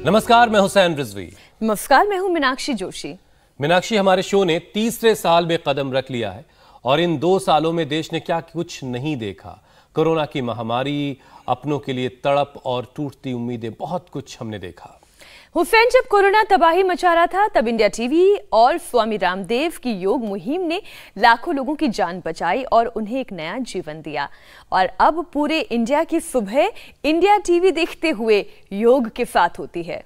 नमस्कार, मैं हुसैन रिजवी। नमस्कार, मैं हूं मीनाक्षी जोशी। मीनाक्षी, हमारे शो ने तीसरे साल में कदम रख लिया है और इन 2 सालों में देश ने क्या कुछ नहीं देखा। कोरोना की महामारी, अपनों के लिए तड़प और टूटती उम्मीदें, बहुत कुछ हमने देखा। हुसैन, जब कोरोना तबाही मचा रहा था तब इंडिया टीवी और स्वामी रामदेव की योग मुहिम ने लाखों लोगों की जान बचाई और उन्हें एक नया जीवन दिया। और अब पूरे इंडिया की सुबह इंडिया टीवी देखते हुए योग के साथ होती है।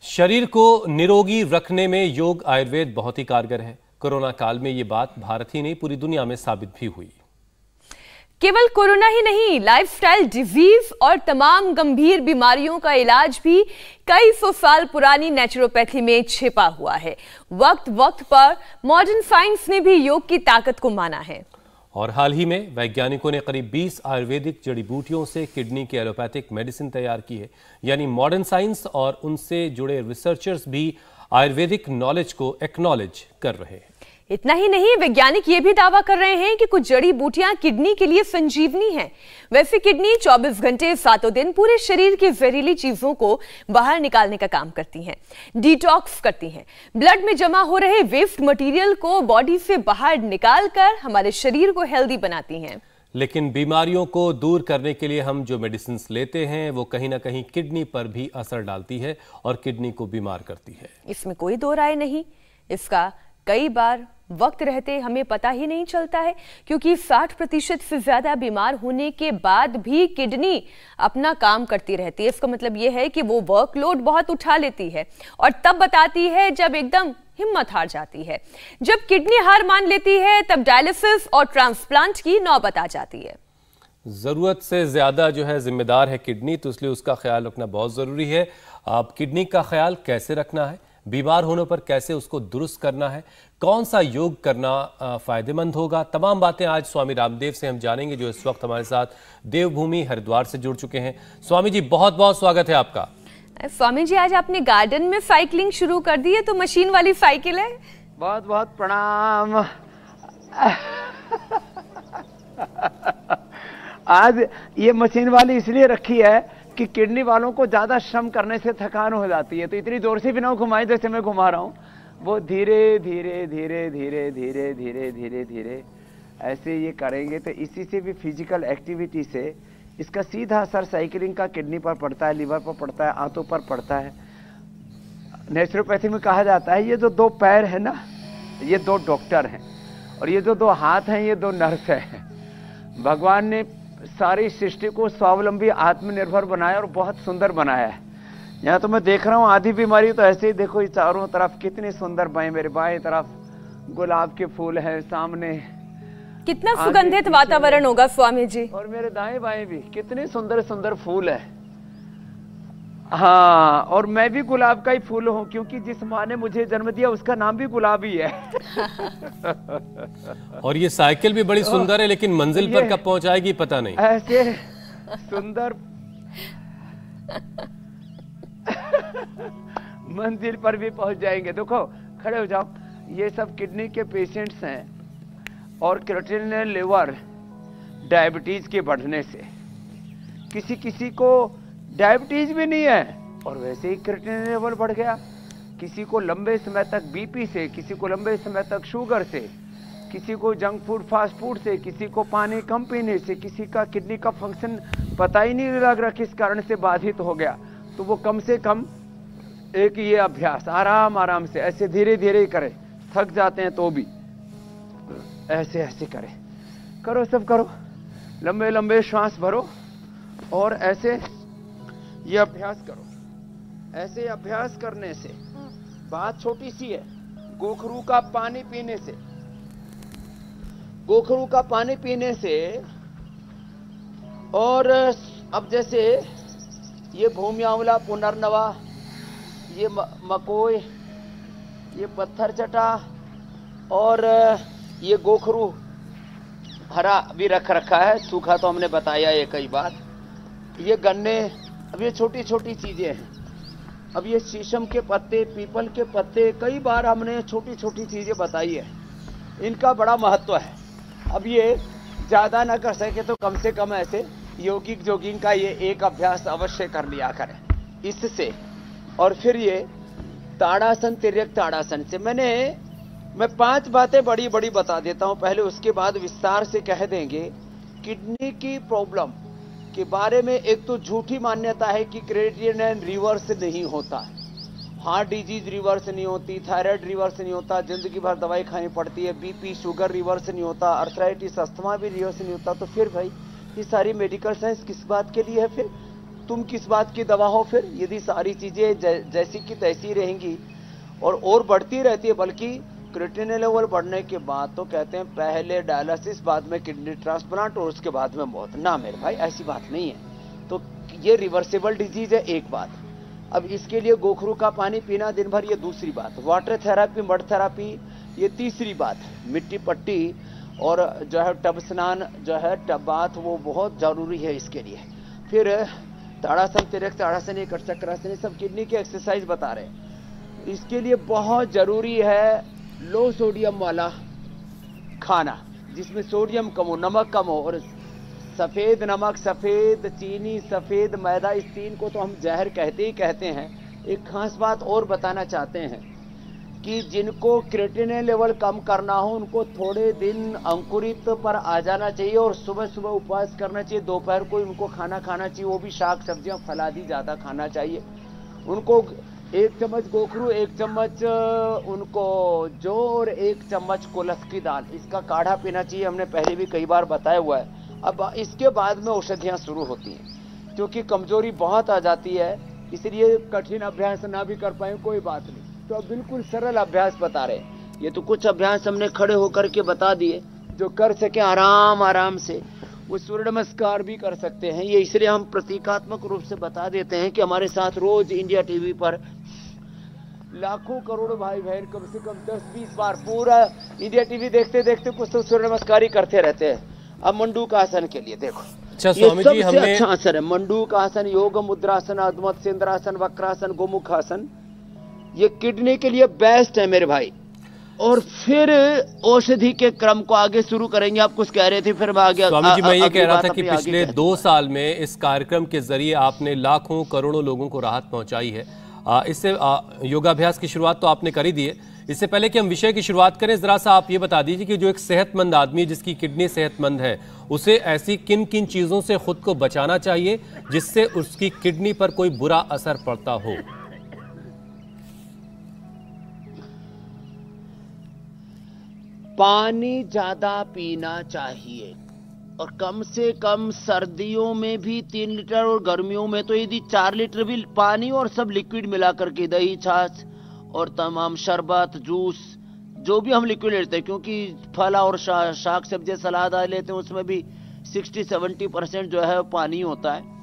शरीर को निरोगी रखने में योग आयुर्वेद बहुत ही कारगर है। कोरोना काल में ये बात भारत ही नहीं, पूरी दुनिया में साबित भी हुई। केवल कोरोना ही नहीं, लाइफस्टाइल डिजीज और तमाम गंभीर बीमारियों का इलाज भी कई सौ साल पुरानी नेचुरोपैथी में छिपा हुआ है। वक्त वक्त पर मॉडर्न साइंस ने भी योग की ताकत को माना है। और हाल ही में वैज्ञानिकों ने करीब 20 आयुर्वेदिक जड़ी बूटियों से किडनी की एलोपैथिक मेडिसिन तैयार की है। यानी मॉडर्न साइंस और उनसे जुड़े रिसर्चर्स भी आयुर्वेदिक नॉलेज को एक्नॉलेज कर रहे हैं। इतना ही नहीं, वैज्ञानिक ये भी दावा कर रहे हैं कि कुछ जड़ी बूटियां किडनी के लिए संजीवनी हैं। वैसे किडनी 24 घंटे 7 दिन पूरे शरीर की जहरीली चीजों को बाहर निकालने का काम करती हैं, डिटॉक्स करती हैं, ब्लड में जमा हो रहे वेस्ट मटेरियल को बॉडी से बाहर निकालकर हमारे शरीर को हेल्दी बनाती हैं। लेकिन बीमारियों को दूर करने के लिए हम जो मेडिसिन लेते हैं वो कहीं ना कहीं किडनी पर भी असर डालती है और किडनी को बीमार करती है। इसमें कोई दो राय नहीं। इसका कई बार वक्त रहते हमें पता ही नहीं चलता है, क्योंकि 60% से ज्यादा बीमार होने के बाद भी किडनी अपना काम करती रहती है। इसका मतलब यह है कि वो वर्कलोड बहुत उठा लेती है और तब बताती है जब एकदम हिम्मत हार जाती है। जब किडनी हार मान लेती है तब डायलिसिस और ट्रांसप्लांट की नौबत आ जाती है। जरूरत से ज्यादा जो है जिम्मेदार है किडनी, तो इसलिए उसका ख्याल रखना बहुत जरूरी है। आप किडनी का ख्याल कैसे रखना है, बीमार होने पर कैसे उसको दुरुस्त करना है, कौन सा योग करना फायदेमंद होगा, तमाम बातें आज स्वामी रामदेव से हम जानेंगे, जो इस वक्त हमारे साथ देवभूमि हरिद्वार से जुड़ चुके हैं। स्वामी जी, बहुत बहुत स्वागत है आपका। स्वामी जी, आज आपने गार्डन में साइकिलिंग शुरू कर दी है, तो मशीन वाली साइकिल है। बहुत बहुत प्रणाम। आज ये मशीन वाली इसलिए रखी है कि किडनी वालों को ज्यादा श्रम करने से थकान हो जाती है, तो इतनी जोर से भी ना घुमाए जैसे मैं घुमा रहा हूँ। वो धीरे धीरे धीरे धीरे धीरे धीरे धीरे धीरे ऐसे ये करेंगे, तो इसी से भी फिजिकल एक्टिविटी से इसका सीधा असर साइकिलिंग का किडनी पर पड़ता है, लीवर पर पड़ता है, आंतों पर पड़ता है। नेचुरोपैथी में कहा जाता है ये जो 2 पैर है ना, ये 2 डॉक्टर हैं, और ये जो 2 हाथ हैं ये 2 नर्स हैं। भगवान ने सारी सृष्टि को स्वावलंबी आत्मनिर्भर बनाया और बहुत सुंदर बनाया है। यहाँ तो मैं देख रहा हूँ आधी बीमारी तो ऐसे ही देखो, चारों तरफ कितनी सुंदर, मेरे बाएं तरफ गुलाब के फूल हैं, सामने कितना सुगंधित वातावरण होगा स्वामी जी, और मेरे दाएं बाएं भी कितने सुंदर सुंदर फूल है। हाँ, और मैं भी गुलाब का ही फूल हूँ, क्योंकि जिस माँ ने मुझे जन्म दिया उसका नाम भी गुलाब ही है। और ये साइकिल भी बड़ी सुंदर है, लेकिन मंजिल पर कब पहुंचाएगी पता नहीं। ऐसे सुंदर मंजिल पर भी पहुंच जाएंगे। देखो, खड़े हो जाओ। ये सब किडनी के पेशेंट्स हैं, और क्रिएटिनिन लेवल डायबिटीज के बढ़ने से, किसी किसी को डायबिटीज भी नहीं है और वैसे ही क्रिएटिनिन लेवल बढ़ गया, किसी को लंबे समय तक बीपी से, किसी को लंबे समय तक शुगर से, किसी को जंक फूड फास्ट फूड से, किसी को पानी कम पीने से, किसी का किडनी का फंक्शन पता ही नहीं लग रहा किस कारण से बाधित हो गया। तो वो कम से कम एक ये अभ्यास आराम आराम से ऐसे धीरे धीरे करें, थक जाते हैं तो भी ऐसे ऐसे करें, करो, सब करो, लंबे लंबे श्वास भरो और ऐसे ये अभ्यास करो। ऐसे अभ्यास करने से बात छोटी सी है, गोखरू का पानी पीने से, गोखरू का पानी पीने से, और अब जैसे ये भूमि आंवला, पुनर्नवा, ये मकोई, ये पत्थर चटा और ये गोखरू हरा भी रखा है, सूखा तो हमने बताया ये कई बार। ये गन्ने, अब ये छोटी छोटी चीजें हैं। अब ये शीशम के पत्ते, पीपल के पत्ते, कई बार हमने छोटी छोटी चीजें बताई है, इनका बड़ा महत्व है। अब ये ज्यादा ना कर सके तो कम से कम ऐसे यौगिक जोगिंग का ये एक अभ्यास अवश्य कर लिया करें इससे। और फिर ये ताड़ासन, तिर्यक ताड़ासन से मैं 5 बातें बड़ी बड़ी बता देता हूं पहले, उसके बाद विस्तार से कह देंगे। किडनी की प्रॉब्लम के बारे में एक तो झूठी मान्यता है कि क्रिएटिनिन रिवर्स नहीं होता, हार्ट डिजीज रिवर्स नहीं होती, थायराइड रिवर्स नहीं होता, जिंदगी भर दवाई खानी पड़ती है, बीपी शुगर रिवर्स नहीं होता, अर्थराइटिस अस्थमा भी रिवर्स नहीं होता। तो फिर भाई ये सारी मेडिकल साइंस किस बात के लिए है? फिर तुम किस बात की दवा हो? फिर यदि सारी चीजें जैसी की तैसी रहेंगी और बढ़ती रहती है, बल्कि क्रिएटिनिन लेवल बढ़ने के बाद तो कहते हैं पहले डायलिसिस, बाद में किडनी ट्रांसप्लांट और उसके बाद में मौत। ना मेरे भाई, ऐसी बात नहीं है। तो ये रिवर्सिबल डिजीज है, एक बात। अब इसके लिए गोखरू का पानी पीना दिन भर, ये दूसरी बात। वाटर थेरापी, मड थेरापी, ये तीसरी बात। मिट्टी पट्टी और जो है टब स्नान, जो है टब बाथ, वो बहुत जरूरी है इसके लिए। फिर ताड़ासन, तिर्यक ताड़ासन, ये चक्रासन, ये सब किडनी की एक्सरसाइज बता रहे हैं। इसके लिए बहुत जरूरी है लो सोडियम वाला खाना, जिसमें सोडियम कम हो, नमक कम हो। और सफेद नमक, सफेद चीनी, सफेद मैदा, इस तीन को तो हम जहर कहते ही कहते हैं। एक खास बात और बताना चाहते हैं कि जिनको क्रिएटिनिन लेवल कम करना हो उनको थोड़े दिन अंकुरित पर आ जाना चाहिए और सुबह सुबह उपवास करना चाहिए। दोपहर को उनको खाना खाना चाहिए, वो भी शाक सब्जियां फलादी ज्यादा खाना चाहिए। उनको 1 चम्मच गोखरू, 1 चम्मच उनको जौ और 1 चम्मच कुल्थ की दाल, इसका काढ़ा पीना चाहिए। हमने पहले भी कई बार बताया हुआ है। अब इसके बाद में औषधियां शुरू होती हैं, क्योंकि कमजोरी बहुत आ जाती है, इसलिए कठिन अभ्यास ना भी कर पाए कोई बात नहीं। तो अब बिल्कुल सरल अभ्यास बता रहे हैं। ये तो कुछ अभ्यास हमने खड़े होकर के बता दिए, जो कर सके आराम आराम से। वो सूर्य नमस्कार भी कर सकते हैं। ये इसलिए हम प्रतीकात्मक रूप से बता देते हैं कि हमारे साथ रोज इंडिया टीवी पर लाखों करोड़ों भाई बहन कम से कम 10-20 बार पूरा इंडिया टीवी देखते देखते कुछ तो सूर्य नमस्कार ही करते रहते हैं। अब मंडूक आसन के लिए देखो, अच्छा ये स्वामी जी, सबसे हमने अच्छा आसन है। मंडूक आसन, योग मुद्रासन, अधमत सेंद्रासन, वक्रासन, गोमुख आसन, ये किडनी के लिए बेस्ट है मेरे भाई। और फिर औषधि के क्रम को आगे शुरू करेंगे। आप कुछ कह रहे थे, फिर मैं आगे। स्वामी जी, मैं ये कह रहा था कि पिछले 2 साल में इस कार्यक्रम के जरिए आपने लाखों करोड़ों लोगों को राहत पहुंचाई है। इससे योगाभ्यास की शुरुआत तो आपने कर ही दी है। इससे पहले कि हम विषय की शुरुआत करें, जरा सा आप ये बता दीजिए कि जो एक सेहतमंद आदमी जिसकी किडनी सेहतमंद है, उसे ऐसी किन किन चीजों से खुद को बचाना चाहिए जिससे उसकी किडनी पर कोई बुरा असर पड़ता हो? पानी ज्यादा पीना चाहिए और कम से कम सर्दियों में भी 3 लीटर और गर्मियों में तो यदि 4 लीटर भी पानी और सब लिक्विड मिला करके, दही, छाछ और तमाम शरबत, जूस, जो भी हम लिक्विड लेते हैं, क्योंकि फल और शाक सब्जी सलाद आ लेते हैं, उसमें भी 60-70% जो है पानी होता है।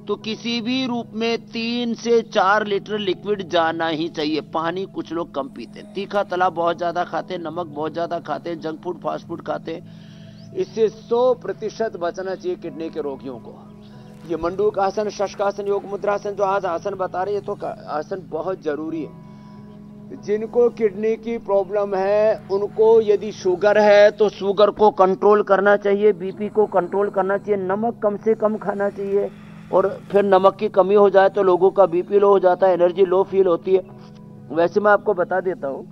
तो किसी भी रूप में 3 से 4 लीटर लिक्विड जाना ही चाहिए। पानी कुछ लोग कम पीते हैं, तीखा तला बहुत ज्यादा खाते हैं, नमक बहुत ज्यादा खाते हैं, जंक फूड, फास्ट फूड खाते हैं। इससे 100% बचना चाहिए किडनी के रोगियों को। ये मंडूक आसन, शशकासन, योग मुद्रासन जो आज आसन बता रहे हैं, तो आसन बहुत जरूरी है। जिनको किडनी की प्रॉब्लम है उनको यदि शुगर है तो शुगर को कंट्रोल करना चाहिए, बीपी को कंट्रोल करना चाहिए, नमक कम से कम खाना चाहिए। और फिर नमक की कमी हो जाए तो लोगों का बीपी लो हो जाता है, एनर्जी लो फील होती है। वैसे मैं आपको बता देता हूँ,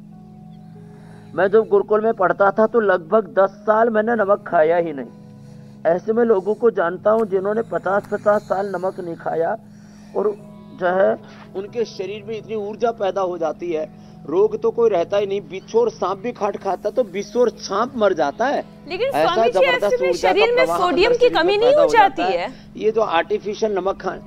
मैं जब गुरुकुल में पढ़ता था तो लगभग 10 साल मैंने नमक खाया ही नहीं। ऐसे में लोगों को जानता हूँ जिन्होंने 50-50 साल नमक नहीं खाया और जो है उनके शरीर में इतनी ऊर्जा पैदा हो जाती है, रोग तो कोई रहता ही नहीं। बिच्छू और सांप भी खाट खाता तो बिच्छू और सांप मर जाता है। लेकिन स्वामी जी, ऐसे में शरीर में सोडियम की कमी नहीं हो जाती है? ये जो आर्टिफिशियल नमक खाएं,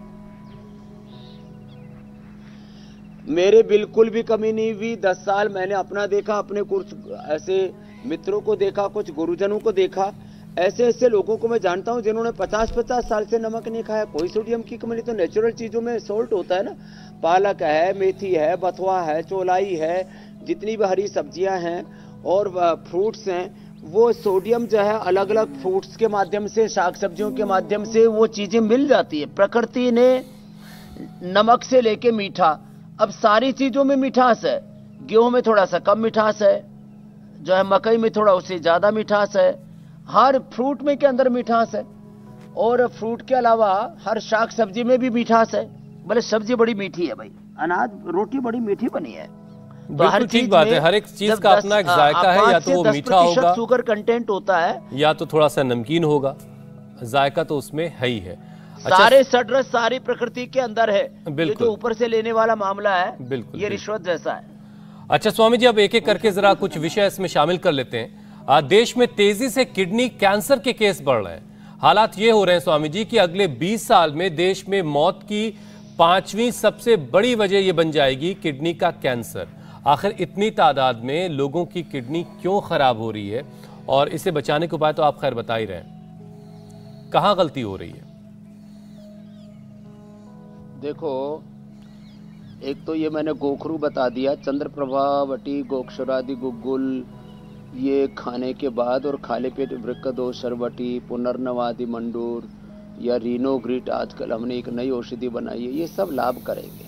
मेरे बिल्कुल भी कमी नहीं हुई। 10 साल मैंने अपना देखा, अपने कुछ ऐसे मित्रों को देखा, कुछ गुरुजनों को देखा, ऐसे ऐसे लोगों को मैं जानता हूं जिन्होंने 50-50 साल से नमक नहीं खाया। कोई सोडियम की कमी नहीं। तो नेचुरल चीजों में सॉल्ट होता है ना, पालक है, मेथी है, बथुआ है, चौलाई है, जितनी भी हरी सब्जियां हैं और फ्रूट्स हैं, वो सोडियम जो है अलग अलग फ्रूट्स के माध्यम से, शाक सब्जियों के माध्यम से वो चीजें मिल जाती है। प्रकृति ने नमक से लेके मीठा, अब सारी चीजों में मिठास है। गेहूं में थोड़ा सा कम मिठास है, जो है मकई में थोड़ा उससे ज्यादा मिठास है, हर फ्रूट में के अंदर मिठास है। और फ्रूट के अलावा हर शाक सब्जी में भी मिठास है। भले सब्जी बड़ी मीठी है भाई, अनाज रोटी बड़ी मीठी बनी है। तो बिल्कुल ठीक बात है, हर एक चीज का अपना एक जायका है, या तो वो मीठा होगा, शुगर कंटेंट होता है, या तो थोड़ा सा नमकीन होगा, जायका तो उसमें है ही है। सारे सटरस सारी प्रकृति के अंदर है, ये जो ऊपर से लेने वाला मामला है, बिल्कुल ये रिश्वत जैसा है। अच्छा स्वामी जी, अब एक एक करके जरा कुछ विषय इसमें शामिल कर लेते हैं। देश में तेजी से किडनी कैंसर के केस बढ़ रहे हैं। हालात ये हो रहे हैं स्वामी जी कि अगले 20 साल में देश में मौत की 5वीं सबसे बड़ी वजह यह बन जाएगी किडनी का कैंसर। आखिर इतनी तादाद में लोगों की किडनी क्यों खराब हो रही है, और इसे बचाने के उपाय तो आप खैर बता ही रहे हैं, कहां गलती हो रही है? देखो, एक तो ये मैंने गोखरू बता दिया, चंद्रप्रभा वटी गोक्षरादि गुग्गुल, ये खाने के बाद और खाले पेट वृक्कदोषर वटी, पुनर्नवादि मंडूर या रीनोग्रिट, आजकल हमने एक नई औषधि बनाई है, ये सब लाभ करेंगे।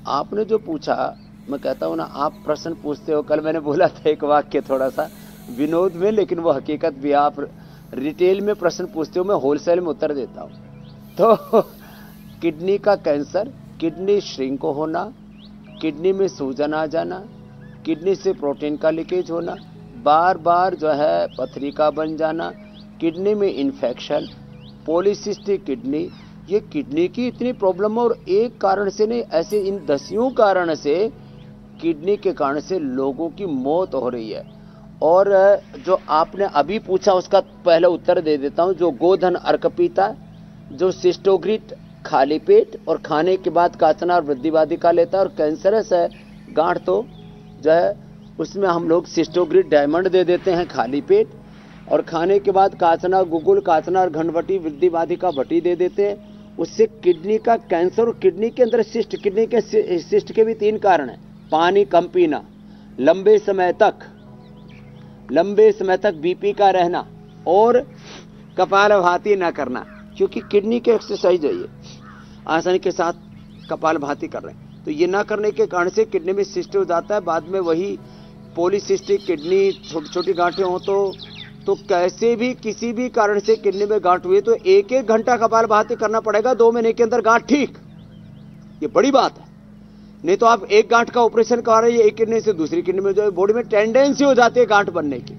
आपने जो पूछा, मैं कहता हूँ ना, आप प्रश्न पूछते हो, कल मैंने बोला था एक वाक्य थोड़ा सा विनोद में, लेकिन वो हकीकत भी, आप रिटेल में प्रश्न पूछते हो, मैं होलसेल में उत्तर देता हूँ। तो किडनी का कैंसर, किडनी श्रिंक होना, किडनी में सूजन आ जाना, किडनी से प्रोटीन का लीकेज होना, बार बार जो है पथरी का बन जाना, किडनी में इन्फेक्शन, पॉलीसिस्टिक किडनी, ये किडनी की इतनी प्रॉब्लम, और एक कारण से नहीं, ऐसे इन 10 कारण से किडनी के कारण से लोगों की मौत हो रही है। और जो आपने अभी पूछा उसका पहले उत्तर दे देता हूं। जो गोधन अर्क पीता, जो सिस्टोग्रिट खाली पेट और खाने के बाद काचना और वृद्धिवादिका लेता है, और कैंसरस है गांठ तो जो है उसमें हम लोग सिस्टोग्रिट डायमंड दे देते हैं खाली पेट, और खाने के बाद काचना गुगुल, काचना और घनवटी वृद्धिवादिका भटी दे देते हैं। उससे किडनी का कैंसर, और किडनी के अंदर सिस्ट, किडनी के सिस्ट के भी 3 कारण हैं। पानी कम पीना, लंबे समय तक बीपी का रहना, और कपालभाति न करना, क्योंकि किडनी के एक्सरसाइज है ये, आसानी के साथ कपालभाति कर रहे हैं, तो ये ना करने के कारण से किडनी में सिस्ट हो जाता है। बाद में वही पॉलीसिस्टिक किडनी, छोटी छोटी गांठें हो तो कैसे भी किसी भी कारण से किडनी में गांठ हुई तो 1-1 घंटा कपालभाति करना पड़ेगा, 2 महीने के अंदर गांठ ठीक। ये बड़ी बात है। नहीं तो आप एक गांठ का ऑपरेशन करा रहे हैं, एक किडनी से दूसरी किडनी में, जो बॉडी में टेंडेंसी हो जाती है गांठ बनने की,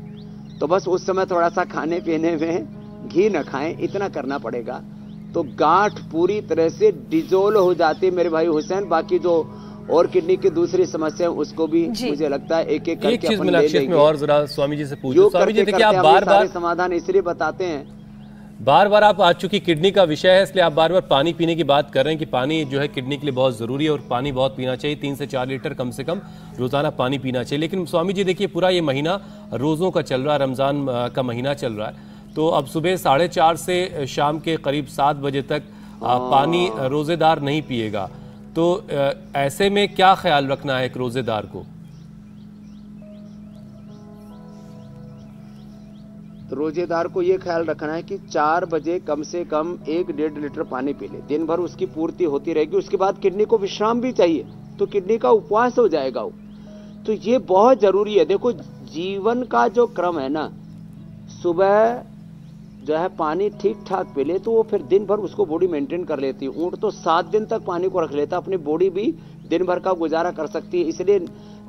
तो बस उस समय थोड़ा सा खाने पीने में घी न खाएं, इतना करना पड़ेगा, तो गांठ पूरी तरह से डिजोल्व हो जाती है मेरे भाई हुसैन। बाकी जो और किडनी की दूसरी समस्या है उसको भी मुझे लगता है एक करके अपन ले लेंगे। और जरा स्वामी जी से पूछूं, स्वामी जी देखिए आप बार-बार समाधान इसलिए बताते हैं, बार-बार आप आज चूंकि किडनी का विषय है इसलिए आप बार-बार पानी पीने की बात कर रहे हैं कि पानी जो है किडनी के लिए बहुत जरूरी है और पानी बहुत पीना चाहिए, 3 से 4 लीटर कम से कम रोजाना पानी पीना चाहिए। लेकिन स्वामी जी देखिए पूरा ये महीना रोजों का चल रहा है, रमजान का महीना चल रहा है, तो अब सुबह 4:30 से शाम के करीब 7 बजे तक पानी रोजेदार नहीं पिएगा, तो ऐसे में क्या ख्याल रखना है एक रोजेदार को? तो रोजेदार को ये ख्याल रखना है कि 4 बजे कम से कम 1-1.5 लीटर पानी पी ले, दिन भर उसकी पूर्ति होती रहेगी। उसके बाद किडनी को विश्राम भी चाहिए, तो किडनी का उपवास हो जाएगा वो, तो ये बहुत जरूरी है। देखो जीवन का जो क्रम है ना, सुबह जो है पानी ठीक ठाक पी ले तो वो फिर दिन भर उसको बॉडी मेंटेन कर लेती है। ऊंट तो 7 दिन तक पानी को रख लेता, अपनी बॉडी भी दिन भर का गुजारा कर सकती है। इसलिए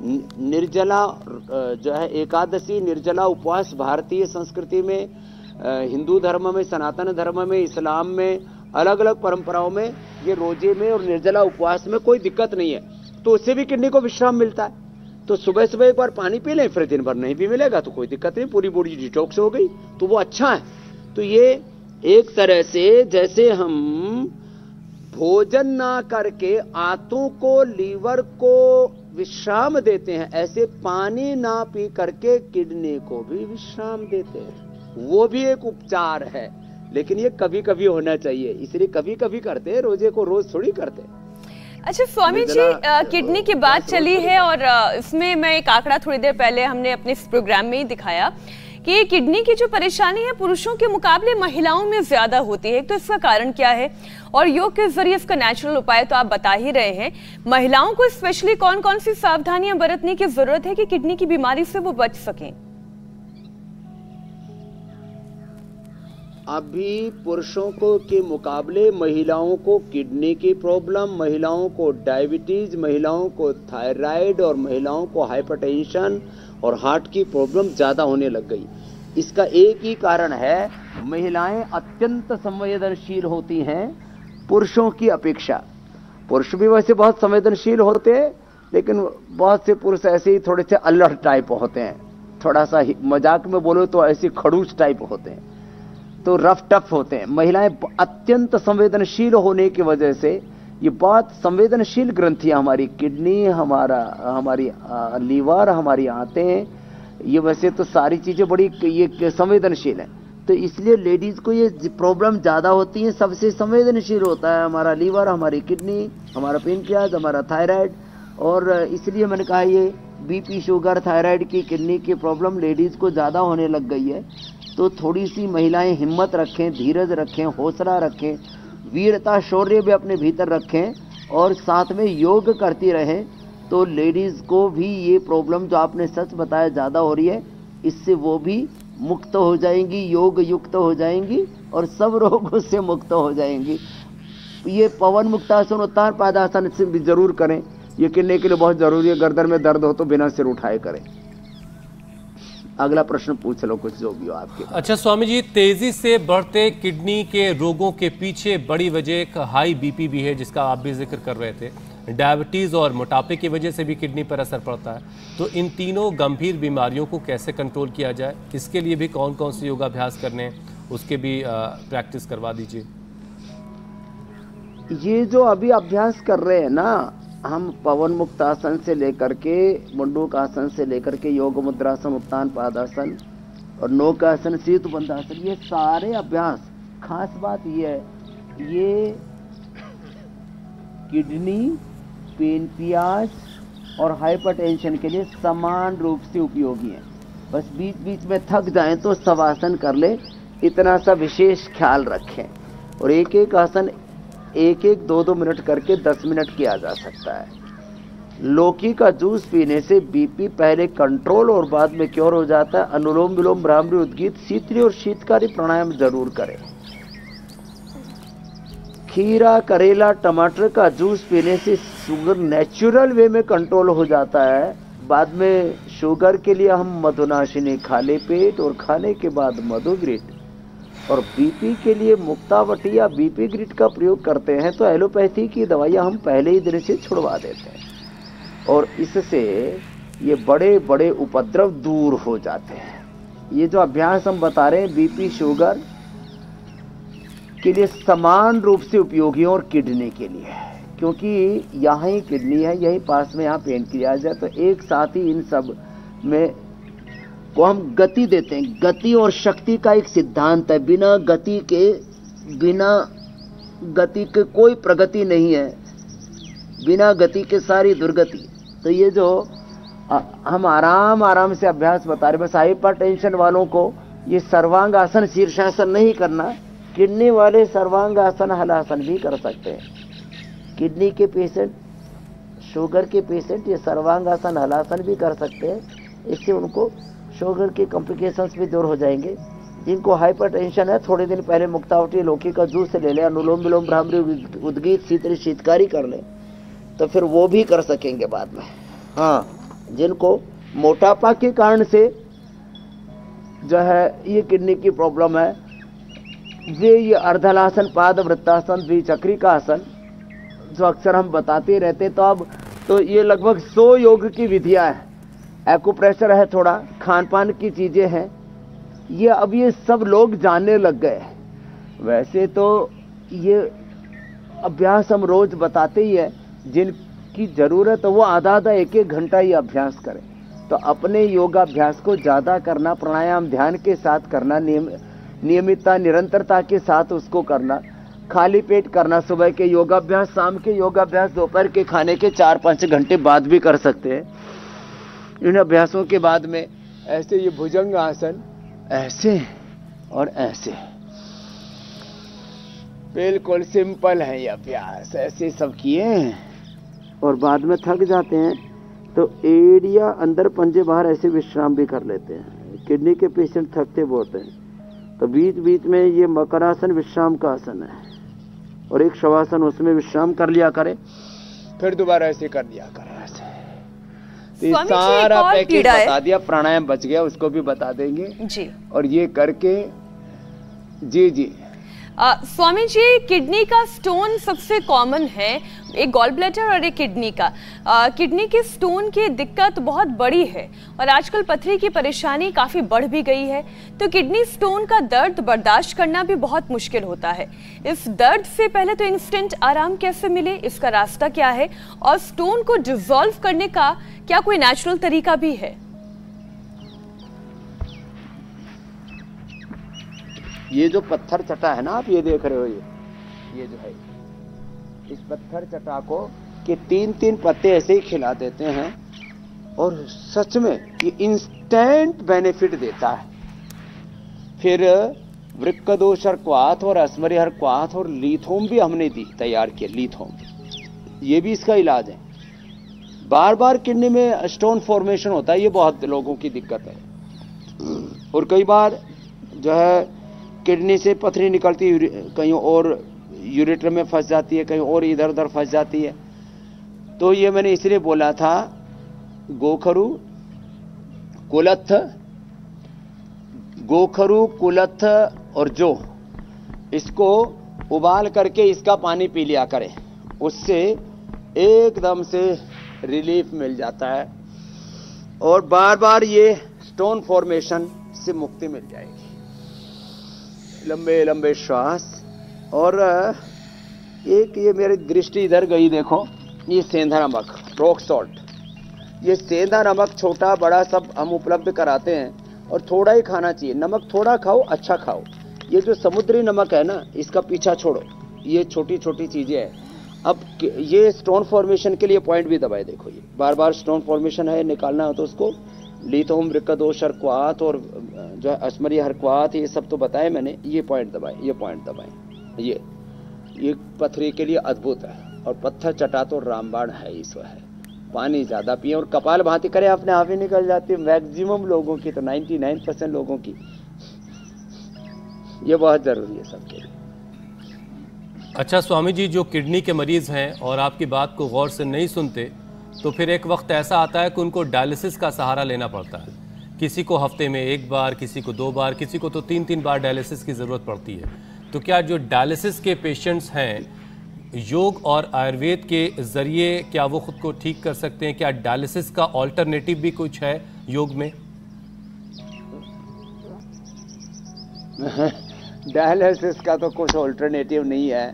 निर्जला जो है एकादशी, निर्जला उपवास भारतीय संस्कृति में, हिंदू धर्म में, सनातन धर्म में, इस्लाम में, अलग अलग परंपराओं में ये रोजे में और निर्जला उपवास में कोई दिक्कत नहीं है, तो उससे भी किडनी को विश्राम मिलता है। तो सुबह सुबह एक बार पानी पी लें, फिर दिन भर नहीं भी मिलेगा तो कोई दिक्कत नहीं, पूरी बॉडी डिटॉक्स हो गई, तो वो अच्छा है। तो ये एक तरह से जैसे हम भोजन ना करके आंतों को, लीवर को विश्राम देते हैं, ऐसे पानी ना पी करके किडनी को भी विश्राम देते हैं। वो भी एक उपचार है, लेकिन ये कभी कभी होना चाहिए, इसलिए कभी कभी करते हैं, रोजे को रोज थोड़ी करते। अच्छा स्वामी जी, किडनी की बात चली है और इसमें मैं एक आंकड़ा थोड़ी देर पहले हमने अपने इस प्रोग्राम में ही दिखाया कि किडनी की जो परेशानी है पुरुषों के मुकाबले महिलाओं में ज्यादा होती है। तो इसका कारण क्या है, और योग के जरिए इसका नेचुरल उपाय तो आप बता ही रहे हैं, महिलाओं को स्पेशली कौन कौन सी सावधानियां बरतने की जरूरत है कि किडनी की बीमारी से वो बच सकें? अभी पुरुषों को के मुकाबले महिलाओं को किडनी की प्रॉब्लम, महिलाओं को डायबिटीज, महिलाओं को थायराइड और महिलाओं को हाइपरटेंशन और हार्ट की प्रॉब्लम ज़्यादा होने लग गई। इसका एक ही कारण है, महिलाएं अत्यंत संवेदनशील होती हैं पुरुषों की अपेक्षा। पुरुष भी वैसे बहुत संवेदनशील होते हैं, लेकिन बहुत से पुरुष ऐसे ही थोड़े से अलर्ट टाइप होते हैं, थोड़ा सा मजाक में बोलो तो ऐसे खड़ूस टाइप होते हैं, तो रफ टफ होते हैं। महिलाएं अत्यंत संवेदनशील होने की वजह से ये बहुत संवेदनशील ग्रंथियां, हमारी किडनी, हमारी लीवर, हमारी आंतें, ये वैसे तो सारी चीजें बड़ी ये संवेदनशील है, तो इसलिए लेडीज को ये प्रॉब्लम ज्यादा होती है। सबसे संवेदनशील होता है हमारा लीवर, हमारी किडनी, हमारा पेनक्रियाज, हमारा थायराइड, और इसलिए मैंने कहा ये बीपी, शुगर, थायराइड की, किडनी की प्रॉब्लम लेडीज को ज्यादा होने लग गई है। तो थोड़ी सी महिलाएं हिम्मत रखें, धीरज रखें, हौसला रखें, वीरता शौर्य भी अपने भीतर रखें और साथ में योग करती रहें, तो लेडीज को भी ये प्रॉब्लम जो आपने सच बताया ज़्यादा हो रही है, इससे वो भी मुक्त हो जाएंगी, योग युक्त हो जाएंगी और सब रोगों से मुक्त हो जाएंगी। ये पवन मुक्तासन, उत्तान पादासन से भी जरूर करें, ये करने के लिए बहुत जरूरी है। गर्दन में दर्द हो तो बिना सिर उठाए करें। अगला प्रश्न पूछ लो, कुछ जो भी हो आपके। अच्छा स्वामी जी, तेजी से बढ़ते किडनी के रोगों के पीछे बड़ी वजह एक हाई बीपी भी है, जिसका आप भी जिक्र कर रहे थे। डायबिटीज और मोटापे की वजह से भी किडनी पर असर पड़ता है। तो इन तीनों गंभीर बीमारियों को कैसे कंट्रोल किया जाए, इसके लिए भी कौन कौन से योगाभ्यास करने हैं, उसके भी प्रैक्टिस करवा दीजिए। ये जो अभी अभ्यास कर रहे हैं ना हम, पवन मुक्त आसन से लेकर के मुंडूक आसन से लेकर के योग मुद्रासन, उत्तान पादासन और नौकासन, सेतुबंधासन, ये सारे अभ्यास, खास बात ये है, ये किडनी, पेनक्रियाज और हाइपरटेंशन के लिए समान रूप से उपयोगी है। बस बीच बीच में थक जाएं तो शवासन कर ले, इतना सा विशेष ख्याल रखें। और एक एक आसन 1-2 मिनट करके 10 मिनट किया जा सकता है। लौकी का जूस पीने से बीपी पहले कंट्रोल और बाद में क्योर हो जाता है। अनुलोम विलोम, भ्रामरी, उद्गीत, शीतली और शीतकारी प्राणायाम जरूर करें। खीरा, करेला, टमाटर का जूस पीने से शुगर नेचुरल वे में कंट्रोल हो जाता है। बाद में शुगर के लिए हम मधुनाशिनी खाली पेट और खाने के बाद मधुग्रिट, और बीपी के लिए मुक्तावटी या बीपी ग्रिट का प्रयोग करते हैं। तो एलोपैथी की दवाइयाँ हम पहले ही दिन से छुड़वा देते हैं और इससे ये बड़े बड़े उपद्रव दूर हो जाते हैं। ये जो अभ्यास हम बता रहे हैं बीपी, शुगर के लिए समान रूप से उपयोगी और किडनी के लिए, क्योंकि यहाँ ही किडनी है, यही पास में यहाँ पेनक्रियाज है, तो एक साथ ही इन सब में को हम गति देते हैं। गति और शक्ति का एक सिद्धांत है, बिना गति के कोई प्रगति नहीं है, बिना गति के सारी दुर्गति। तो ये जो हम आराम से अभ्यास बता रहे, बस हाइपरटेंशन वालों को ये सर्वांग आसन, शीर्षासन नहीं करना। किडनी वाले सर्वांग आसन, हलासन भी कर सकते हैं। किडनी के पेशेंट, शुगर के पेशेंट ये सर्वांग आसन, हलासन भी कर सकते हैं। इससे उनको शुगर के कॉम्प्लिकेशंस भी दूर हो जाएंगे। जिनको हाइपरटेंशन है, थोड़े दिन पहले मुक्तावटी, लौकी का जूस ले लें, अनुलोम विलोम, भ्रामरी, उद्गीत, शीतली, शीतकारी कर लें, तो फिर वो भी कर सकेंगे बाद में। हाँ, जिनको मोटापा के कारण से जो है ये किडनी की प्रॉब्लम है, वे ये अर्धलासन, पाद वृत्तासन, द्विचक्री का आसन जो अक्सर हम बताते रहते, तो अब तो ये लगभग 100 योग की विधियां हैं। एक्यूप्रेशर है, थोड़ा खान पान की चीजें हैं, ये अब ये सब लोग जानने लग गए हैं। वैसे तो ये अभ्यास हम रोज बताते ही है, जिनकी जरूरत है वो आधा 1-1 घंटा ये अभ्यास करें। तो अपने योगाभ्यास को ज्यादा करना, प्राणायाम ध्यान के साथ करना, नियमितता निरंतरता के साथ उसको करना, खाली पेट करना। सुबह के योगाभ्यास, शाम के योगाभ्यास, दोपहर के खाने के 4-5 घंटे बाद भी कर सकते हैं। इन अभ्यासों के बाद में ऐसे ये भुजंग आसन, ऐसे और ऐसे, बिल्कुल सिंपल है ये अभ्यास, ऐसे सब किए और बाद में थक जाते हैं तो एड़िया अंदर, पंजे बाहर, ऐसे विश्राम भी कर लेते हैं। किडनी के पेशेंट थकते बहुत हैं तो बीच बीच में ये मकरासन विश्राम का आसन है और एक शवासन, उसमें विश्राम कर लिया करे, फिर दोबारा ऐसे कर लिया करे ऐसे। तो ये सारा पैकेज बता दिया, प्राणायाम बच गया, उसको भी बता देंगे जी। और ये करके जी स्वामी जी, किडनी का स्टोन सबसे कॉमन है, एक गॉल ब्लैडर और एक किडनी का। किडनी के स्टोन की दिक्कत बहुत बड़ी है और आजकल पथरी की परेशानी काफ़ी बढ़ भी गई है। तो किडनी स्टोन का दर्द बर्दाश्त करना भी बहुत मुश्किल होता है। इस दर्द से पहले तो इंस्टेंट आराम कैसे मिले, इसका रास्ता क्या है, और स्टोन को डिसॉल्व करने का क्या कोई नेचुरल तरीका भी है? ये जो पत्थर चटा है ना, आप ये देख रहे हो, ये जो है, इस पत्थर चटा को कि 3-3 पत्ते ऐसे ही खिला देते हैं और सच में ये इंस्टेंट बेनिफिट देता है। फिर वृक्कदोषर क्वाथ और अस्मरिहर क्वाथ और लीथोम भी हमने तैयार किया, लीथोम, ये भी इसका इलाज है। बार बार किडनी में स्टोन फॉर्मेशन होता है, ये बहुत लोगों की दिक्कत है। और कई बार जो है किडनी से पथरी निकलती, कहीं और यूरेटर में फंस जाती है, कहीं और इधर उधर फंस जाती है। तो ये मैंने इसलिए बोला था, गोखरू कुलत्थ और जो, इसको उबाल करके इसका पानी पी लिया करें, उससे एकदम से रिलीफ मिल जाता है और बार बार ये स्टोन फॉर्मेशन से मुक्ति मिल जाएगी। लंबे लंबे श्वास। और एक ये मेरी दृष्टि इधर गई, देखो, ये सेंधा नमक, रॉक सॉल्ट, ये सेंधा नमक छोटा बड़ा सब हम उपलब्ध कराते हैं और थोड़ा ही खाना चाहिए। नमक थोड़ा खाओ, अच्छा खाओ। ये जो समुद्री नमक है ना, इसका पीछा छोड़ो, ये छोटी छोटी चीजें हैं। अब ये स्टोन फॉर्मेशन के लिए पॉइंट भी दबाए, देखो, ये बार बार स्टोन फॉर्मेशन है, निकालना हो तो उसको लीथोम, वृक्कदोषर क्वाथ और जो है अस्मरिहर क्वाथ, ये सब तो बताए मैंने। ये पॉइंट दबाए, ये पॉइंट दबाए, ये पथरी के लिए अद्भुत है। और पत्थर चटा तो रामबाण है, ईश्वर है। पानी ज्यादा पिए और कपाल भाती करें, अपने आप ही निकल जाती है मैक्सिमम लोगों की, तो 99% लोगों की। ये बहुत जरूरी है सबके लिए। अच्छा स्वामी जी, जो किडनी के मरीज हैं और आपकी बात को गौर से नहीं सुनते, तो फिर एक वक्त ऐसा आता है कि उनको डायलिसिस का सहारा लेना पड़ता है। किसी को हफ्ते में 1 बार, किसी को 2 बार, किसी को तो 3-3 बार डायलिसिस की ज़रूरत पड़ती है। तो क्या जो डायलिसिस के पेशेंट्स हैं, योग और आयुर्वेद के ज़रिए क्या वो खुद को ठीक कर सकते हैं? क्या डायलिसिस का ऑल्टरनेटिव भी कुछ है योग में? डायलिसिस का तो कुछ ऑल्टरनेटिव नहीं है,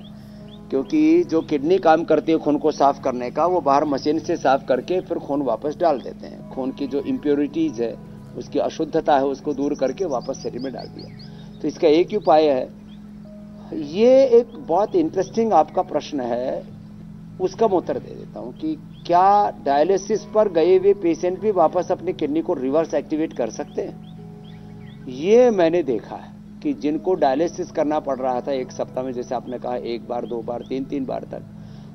क्योंकि जो किडनी काम करती है खून को साफ करने का, वो बाहर मशीन से साफ करके फिर खून वापस डाल देते हैं। खून की जो इम्प्योरिटीज है, उसकी अशुद्धता है, उसको दूर करके वापस शरीर में डाल दिया। तो इसका एक ही उपाय है। ये एक बहुत इंटरेस्टिंग आपका प्रश्न है, उसका मैं उत्तर दे देता हूं कि क्या डायलिसिस पर गए हुए पेशेंट भी वापस अपनी किडनी को रिवर्स एक्टिवेट कर सकते हैं? ये मैंने देखा है कि जिनको डायलिसिस करना पड़ रहा था 1 सप्ताह में, जैसे आपने कहा 1 बार, 2 बार, 3-3 बार तक,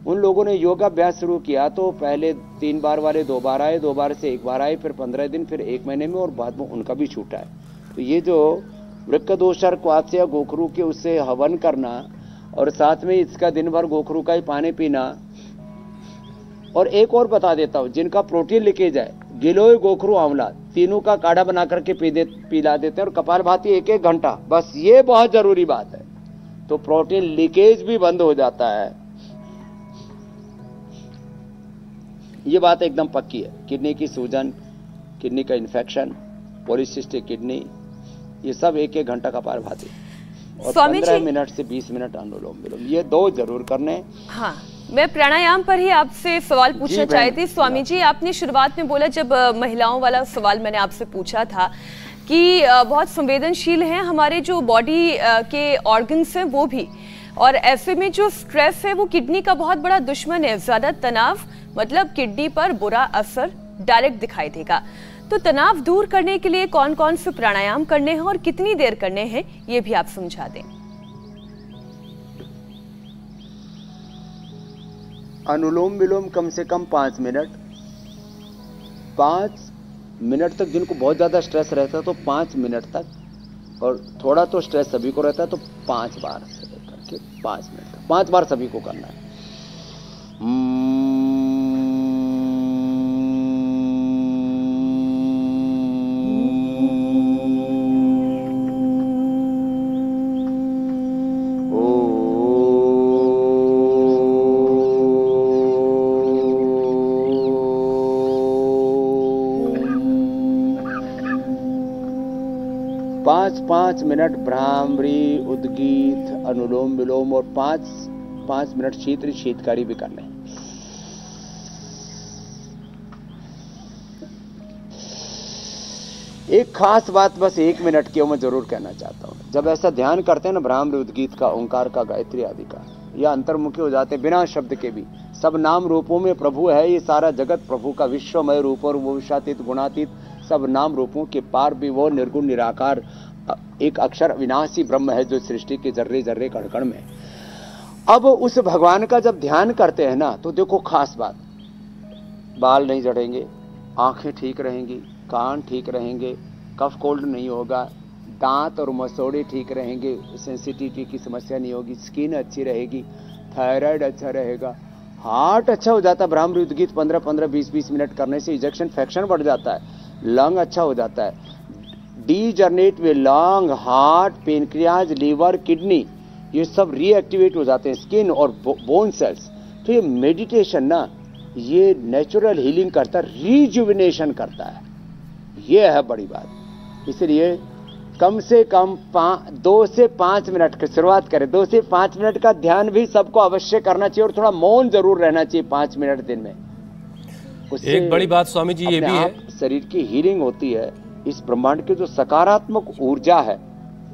उन लोगों ने योगाभ्यास शुरू किया तो पहले 3 बार वाले 2 बार आए, 2 बार से 1 बार आए, फिर 15 दिन, फिर 1 महीने में, और बाद में उनका भी छूटा है। तो ये जो वृक्कदोषर क्वाथ या गोखरू के उससे हवन करना और साथ में इसका दिन भर गोखरू का ही पानी पीना, और एक और बता देता हूं, जिनका प्रोटीन लीकेज है, गिलोय, गोखरू, आंवला, तीनों का काढ़ा बना करके पिला देते हैं और कपाल भाती 1-1 घंटा, बस ये बहुत जरूरी बात है। तो प्रोटीन लीकेज भी बंद हो जाता है। ये बात एकदम पक्की है। किडनी की सूजन, किडनी का इन्फेक्शन, पॉलीसिस्टिक किडनी, ये सब 1-1 घंटा कपाल भाती और 15 मिनट से 20 मिनट अनुलोम विलोम, ये 2 जरूर करने। हाँ, मैं प्राणायाम पर ही आपसे सवाल पूछना चाहती। स्वामी जी, आपने शुरुआत में बोला, जब महिलाओं वाला सवाल मैंने आपसे पूछा था कि बहुत संवेदनशील हैं हमारे जो बॉडी के ऑर्गन्स हैं वो भी, और ऐसे में जो स्ट्रेस है वो किडनी का बहुत बड़ा दुश्मन है। ज्यादा तनाव मतलब किडनी पर बुरा असर डायरेक्ट दिखाई देगा। तो तनाव दूर करने के लिए कौन कौन से प्राणायाम करने हैं और कितनी देर करने हैं, ये भी आप समझा दें। अनुलोम विलोम कम से कम 5 मिनट, 5 मिनट तक। जिनको बहुत ज्यादा स्ट्रेस रहता है तो 5 मिनट तक और थोड़ा तो स्ट्रेस सभी को रहता है, तो 5 बार से लेकर के 5 मिनट 5 बार सभी को करना है। 5 मिनट भ्रामरी, उद्गीत, अनुलोम विलोम और 5 मिनट शीतकारी भी करने। एक खास बात बस 1 मिनट की मैं जरूर कहना चाहता हूं। जब ऐसा ध्यान करते हैं ना भ्रामरी, उद्गीत का, ओंकार का, गायत्री आदि का, या अंतर्मुखी हो जाते बिना शब्द के भी, सब नाम रूपों में प्रभु है। ये सारा जगत प्रभु का विश्वमय रूप और वो विषातीत गुणातीत सब नाम रूपों के पार भी वो निर्गुण निराकार एक अक्षर विनाशी ब्रह्म है जो सृष्टि के जर्रे जर्रे कण कण में। अब उस भगवान का जब ध्यान करते हैं ना, तो देखो खास बात, बाल नहीं झड़ेंगे, आंखें ठीक रहेंगी, कान ठीक रहेंगे, कफ कोल्ड नहीं होगा, दांत और मसोड़े ठीक रहेंगे, सेंसिटिविटी की समस्या नहीं होगी, स्किन अच्छी रहेगी, थायराइड अच्छा रहेगा, हार्ट अच्छा हो जाता है। भ्रामरी उद्गीत 15-15, 20-20 मिनट करने से इजेक्शन फ्रैक्शन बढ़ जाता है, लंग अच्छा हो जाता है, डीजनरेट वे lung, heart, pancreas, liver, kidney, ये सब रीएक्टिवेट हो जाते हैं, स्किन और बोन सेल्स। तो ये मेडिटेशन ना, ये नेचुरल हीलिंग करता है, रिजुविनेशन करता है, ये है बड़ी बात। इसलिए कम से कम 2 से 5 मिनट की शुरुआत करें। 2 से 5 मिनट का ध्यान भी सबको अवश्य करना चाहिए और थोड़ा मौन जरूर रहना चाहिए 5 मिनट दिन में। एक बड़ी बात स्वामी जी ये भी है, शरीर की हीलिंग होती है। इस ब्रह्मांड की जो सकारात्मक ऊर्जा है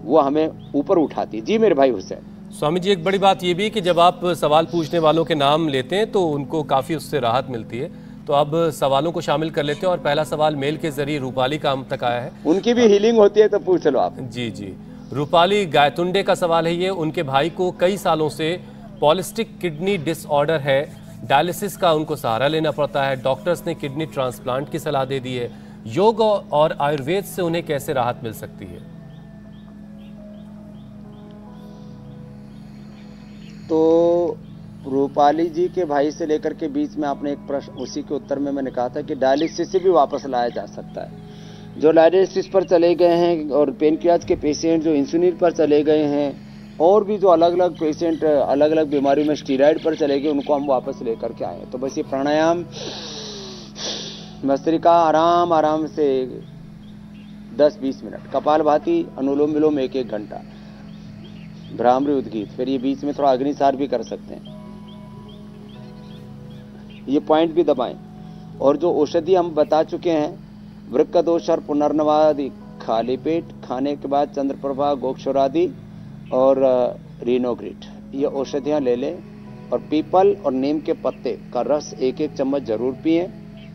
वो हमें ऊपर उठाती है। जी मेरे भाई हुसैन। स्वामी जी एक बड़ी बात ये भी कि जब आप सवाल पूछने वालों के नाम लेते हैं तो उनको काफी उससे राहत मिलती है, तो अब सवालों को शामिल कर लेते हैं। और पहला सवाल मेल के जरिए रूपाली का हम तक आया है, उनकी भी हीलिंग होती है तो पूछ लो आप। जी जी, रूपाली गायतुंडे का सवाल है ये। उनके भाई को कई सालों से पॉलिस्टिक किडनी डिसऑर्डर है, डायलिसिस का उनको सहारा लेना पड़ता है, डॉक्टर्स ने किडनी ट्रांसप्लांट की सलाह दे दी है। योग और आयुर्वेद से उन्हें कैसे राहत मिल सकती है? तो रूपाली जी के भाई से लेकर के बीच में आपने एक प्रश्न, उसी के उत्तर में मैंने कहा था कि डायलिसिस से भी वापस लाया जा सकता है। जो डायलिसिस पर चले गए हैं और पेनक्रियाज के पेशेंट जो इंसुलिन पर चले गए हैं, और भी जो अलग अलग पेशेंट अलग अलग बीमारियों में स्टीरॉयड पर चले गए, उनको हम वापस लेकर के आए। तो बस ये प्राणायाम, भस्त्रिका, आराम आराम से 10-20 मिनट, कपालभाति, अनुलोम विलोम 1-1 घंटा, भ्रामरी उद्गीत, फिर ये बीच में थोड़ा अग्निसार भी कर सकते हैं, ये पॉइंट भी दबाएं। और जो औषधि हम बता चुके हैं, वृक्क दोष और पुनर्नवादि, खाली पेट, खाने के बाद चंद्रप्रभा, गोक्षुरादि और रीनोग्रिट, ये औषधियां ले लें। और पीपल और नीम के पत्ते का रस 1-1 चम्मच जरूर पिएं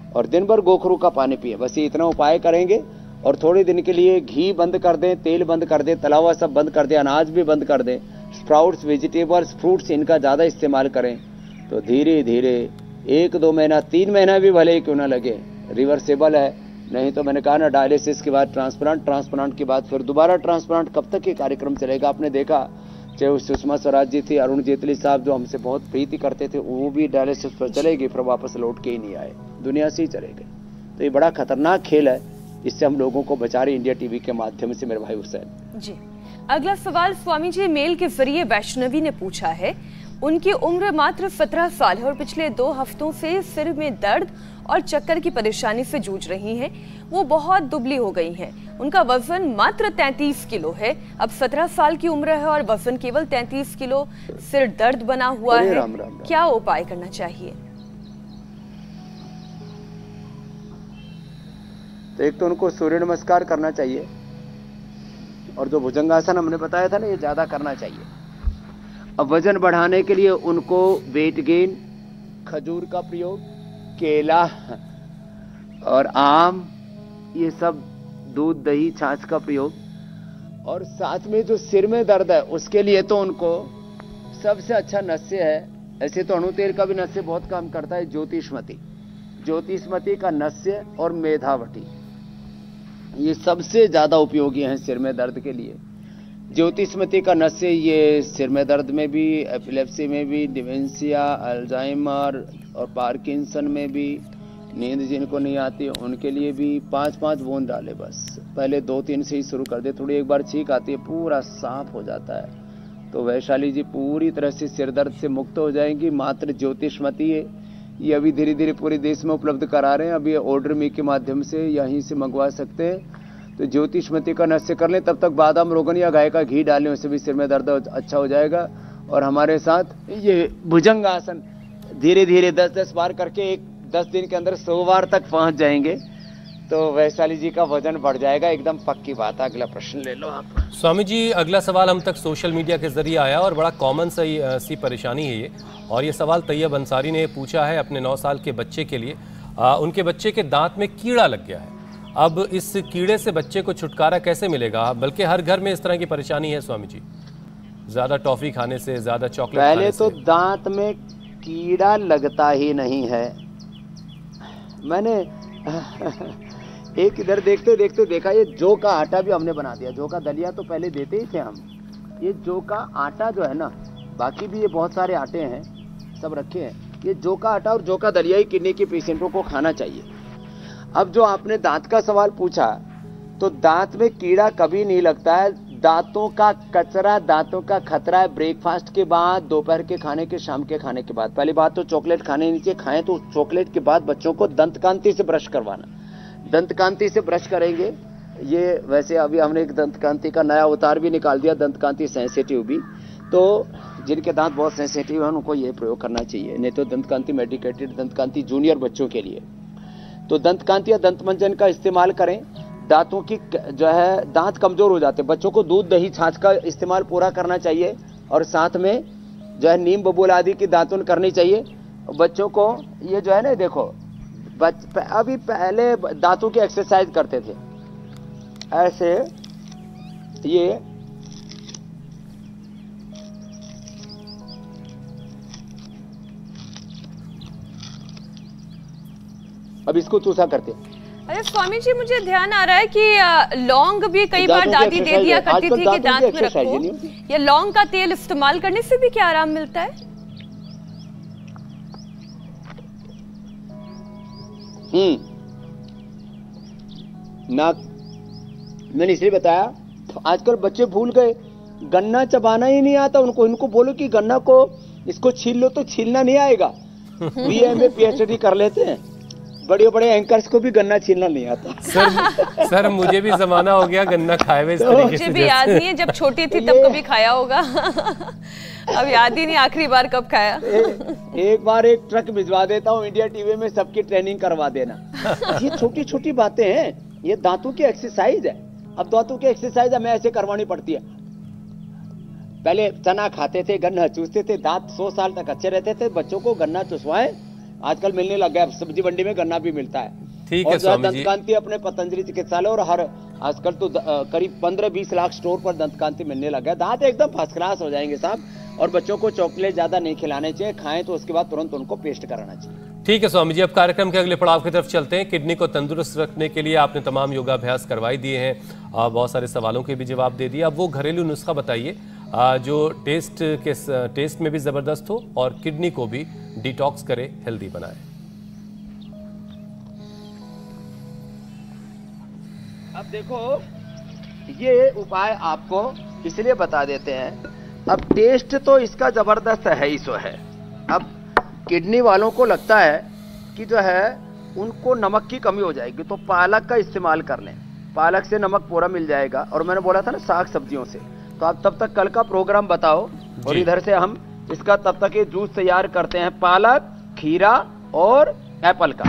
और दिन भर गोखरू का पानी पिएं। बस ये इतना उपाय करेंगे और थोड़े दिन के लिए घी बंद कर दें, तेल बंद कर दें, तला हुआ सब बंद कर दें, अनाज भी बंद कर दें, स्प्राउट्स, वेजिटेबल्स, फ्रूट्स इनका ज़्यादा इस्तेमाल करें। तो धीरे धीरे 1-2 महीना, 3 महीना भी भले ही क्यों ना लगे, रिवर्सेबल है। नहीं तो मैंने कहा ना, डायलिसिस के बाद ट्रांसप्लांट, ट्रांसप्लांट के बाद फिर दोबारा ट्रांसप्लांट, कब तक ये कार्यक्रम चलेगा? आपने देखा, चाहे सुषमा स्वराज जी थी, अरुण जेटली साहब जो हमसे बहुत प्रीति करते थे, वो भी डायलिसिस पर चले गए, फिर वापस लौट के ही नहीं आए, दुनिया से ही चले गए। तो ये बड़ा खतरनाक खेल है, इससे हम लोगों को बचा रहे इंडिया टीवी के माध्यम से मेरे भाई हुसैन जी। अगला सवाल स्वामी जी मेल के जरिए वैष्णवी ने पूछा है। उनकी उम्र मात्र 17 साल है और पिछले 2 हफ्तों से सिर में दर्द और चक्कर की परेशानी से जूझ रही हैं। वो बहुत दुबली हो गई हैं। उनका वजन मात्र 33 किलो है। अब 17 साल की उम्र है और वजन केवल 33 किलो। सिर दर्द बना हुआ है, राम राम। क्या उपाय करना चाहिए? तो एक तो उनको सूर्य नमस्कार करना चाहिए और जो भुजंगासन हमने बताया था ना, ये ज्यादा करना चाहिए। अब वजन बढ़ाने के लिए उनको वेट गेन, खजूर का प्रयोग, केला और आम, ये सब, दूध, दही, छाछ का प्रयोग। और साथ में जो सिर में दर्द है उसके लिए तो उनको सबसे अच्छा नस्य है, ऐसे तो अणु तेल का भी नस्य बहुत काम करता है, ज्योतिष्मति। ज्योतिष्मति का नस्य और मेधावटी ये सबसे ज़्यादा उपयोगी हैं सिर में दर्द के लिए। ज्योतिष्मती का नस्य ये सिर में दर्द में भी, एपिलेप्सी में भी, डिमेंशिया, अल्जाइमर और पार्किंसन में भी, नींद जिनको नहीं आती उनके लिए भी 5-5 बूंद डाले बस। पहले 2-3 से ही शुरू कर दे, थोड़ी एक बार छींक आती है पूरा साफ हो जाता है। तो वैशाली जी पूरी तरह से सिर दर्द से मुक्त हो जाएंगी। मात्र ज्योतिष्मती है, ये अभी धीरे धीरे पूरे देश में उपलब्ध करा रहे हैं। अभी ऑर्डर मी के माध्यम से यहीं से मंगवा सकते हैं। तो ज्योतिष्मती का नस्य कर लें, तब तक बादाम रोगन या गाय का घी डालें, उससे भी सिर में दर्द अच्छा हो जाएगा। और हमारे साथ ये भुजंग आसन धीरे धीरे 10-10 बार करके 10 दिन के अंदर 100 बार तक पहुंच जाएंगे तो वैशाली जी का वजन बढ़ जाएगा, एकदम पक्की बात है। अगला प्रश्न ले लो आप। स्वामी जी, अगला सवाल हम तक सोशल मीडिया के जरिए आया और बड़ा कॉमन सी परेशानी है ये। और ये सवाल तैयब अंसारी ने पूछा है अपने 9 साल के बच्चे के लिए। उनके बच्चे के दांत में कीड़ा लग गया है। अब इस कीड़े से बच्चे को छुटकारा कैसे मिलेगा? बल्कि हर घर में इस तरह की परेशानी है स्वामी जी, ज्यादा टॉफी खाने से, ज्यादा चॉकलेट पहले तो दांत में कीड़ा लगता ही नहीं है। मैंने एक इधर देखते देखते देखा, ये जौ का आटा भी हमने बना दिया। जौ का दलिया तो पहले देते ही थे हम। ये जौ का आटा जो है ना, बाकी भी ये बहुत सारे आटे हैं सब रखे हैं, ये जौ का आटा और जौ का दलिया ही किडनी के पेशेंटों को खाना चाहिए। अब जो आपने दांत का सवाल पूछा, तो दांत में कीड़ा कभी नहीं लगता है। दांतों का कचरा, दांतों का खतरा है ब्रेकफास्ट के बाद, दोपहर के खाने के, शाम के खाने के बाद। पहली बात तो चॉकलेट खाने नीचे खाएं तो चॉकलेट के बाद बच्चों को दंतकांति से ब्रश करवाना। दंतकांति से ब्रश करेंगे। ये वैसे अभी हमने एक दंतकांति का नया अवतार भी निकाल दिया, दंतकांति सेंसिटिव भी। तो जिनके दांत बहुत सेंसिटिव है उनको ये प्रयोग करना चाहिए, नहीं तो दंतकांति मेडिकेटेड, दंतकांति जूनियर बच्चों के लिए। तो दंतकांति या दंतमंजन का इस्तेमाल करें। दांतों की जो है, दांत कमजोर हो जाते हैं, बच्चों को दूध, दही, छाछ का इस्तेमाल पूरा करना चाहिए। और साथ में जो है नीम बबूल आदि की दातुन करनी चाहिए बच्चों को। ये जो है ना, देखो अभी पहले दांतों की एक्सरसाइज करते थे ऐसे, ये अब इसको चूसा करते। अरे स्वामी जी, मुझे ध्यान आ रहा है कि लौंग भी कई बार दादी दे दिया करती थी कि दांत में रखो। ये लौंग का तेल इस्तेमाल करने से भी क्या आराम मिलता है? ना, मैंने इसलिए बताया, तो आजकल बच्चे भूल गए, गन्ना चबाना ही नहीं आता उनको। इनको बोलो कि गन्ना को इसको छील लो, तो छीलना नहीं आएगा। बीए पीएचडी कर लेते हैं, बड़े बड़े एंकर्स को भी गन्ना छीलना नहीं आता। सर मुझे भी जमाना हो गया गन्ना खाए हुए। मुझे भी याद नहीं है, जब छोटी थी तब कभी खाया होगा। अब याद ही नहीं आखिरी बार कब खाया। एक बार एक ट्रक भिजवा देता हूँ इंडिया टीवी में, सबकी ट्रेनिंग करवा देना। ये छोटी छोटी बातें हैं, ये दांतों की एक्सरसाइज है। अब दांतों की एक्सरसाइज हमें ऐसे करवानी पड़ती है। पहले चना खाते थे, गन्ना चूसते थे, दांत 100 साल तक अच्छे रहते थे। बच्चों को गन्ना चुसवाएं, आजकल मिलने लग गया, सब्जी मंडी में गन्ना भी मिलता है। ठीक है स्वामी जी। दंतकांति अपने पतंजलि चिकित्सालय और हर आजकल तो करीब 15-20 लाख स्टोर पर दंतकांति मिलने लग गया। दांत एकदम फर्स्ट क्लास हो जाएंगे साहब। और बच्चों को चॉकलेट ज्यादा नहीं खिलाने चाहिए, खाएं तो उसके बाद तुरंत उनको पेस्ट कराना चाहिए। ठीक है स्वामी जी, अब कार्यक्रम के अगले पड़ाव की तरफ चलते हैं। किडनी को तंदुरुस्त रखने के लिए आपने तमाम योगाभ्यास करवाई दिए हैं, बहुत सारे सवालों के भी जवाब दे दिए। अब वो घरेलू नुस्खा बताइए जो टेस्ट में भी जबरदस्त हो और किडनी को भी डिटॉक्स करे, हेल्दी बनाए। अब देखो, ये उपाय आपको इसलिए बता देते हैं। अब टेस्ट तो इसका जबरदस्त है ही सो है। अब किडनी वालों को लगता है कि जो है उनको नमक की कमी हो जाएगी, तो पालक का इस्तेमाल कर लें। पालक से नमक पूरा मिल जाएगा। और मैंने बोला था ना साग सब्जियों से, तो आप तब तक कल का प्रोग्राम बताओ और इधर से हम इसका तब तक ये जूस तैयार करते हैं, पालक, खीरा और एप्पल का।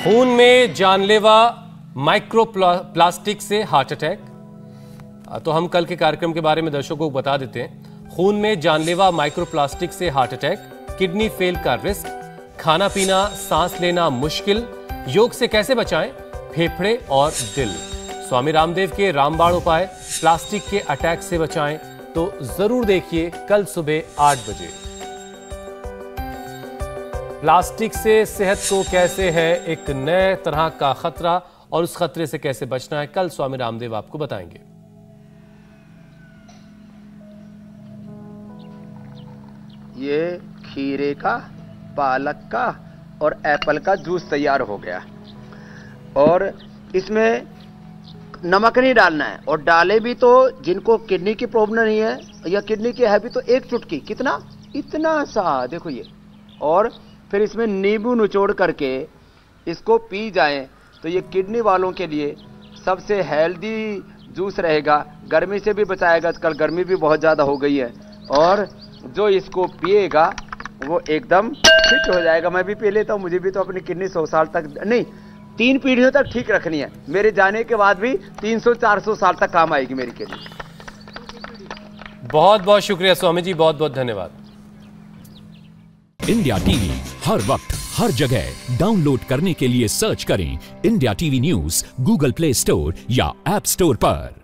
खून में जानलेवा माइक्रोप्लास्टिक से हार्ट अटैक, तो हम कल के कार्यक्रम के बारे में दर्शकों को बता देते हैं। खून में जानलेवा माइक्रोप्लास्टिक से हार्ट अटैक, किडनी फेल का रिस्क, खाना पीना, सांस लेना मुश्किल, योग से कैसे बचाएं फेफड़े और दिल। स्वामी रामदेव के रामबाण उपाय प्लास्टिक के अटैक से बचाएं, तो जरूर देखिए कल सुबह 8 बजे। प्लास्टिक से सेहत को कैसे है एक नए तरह का खतरा और उस खतरे से कैसे बचना है, कल स्वामी रामदेव आपको बताएंगे। ये खीरे का, पालक का और एप्पल का जूस तैयार हो गया। और इसमें नमक नहीं डालना है, और डाले भी तो जिनको किडनी की प्रॉब्लम नहीं है या किडनी की है भी तो एक चुटकी, कितना, इतना सा, देखो ये। और फिर इसमें नींबू निचोड़ करके इसको पी जाएं तो ये किडनी वालों के लिए सबसे हेल्दी जूस रहेगा, गर्मी से भी बचाएगा, आजकल गर्मी भी बहुत ज़्यादा हो गई है। और जो इसको पिएगा वो एकदम फिट हो जाएगा। मैं भी पी लेता हूँ, मुझे भी तो अपनी किडनी 100 साल तक नहीं, 3 पीढ़ियों तक ठीक रखनी है। मेरे जाने के बाद भी 300-400 साल तक काम आएगी मेरी किडनी। बहुत बहुत शुक्रिया स्वामी जी, बहुत बहुत धन्यवाद। इंडिया टीवी हर वक्त हर जगह डाउनलोड करने के लिए सर्च करें India TV news Google play store या ऐप स्टोर पर।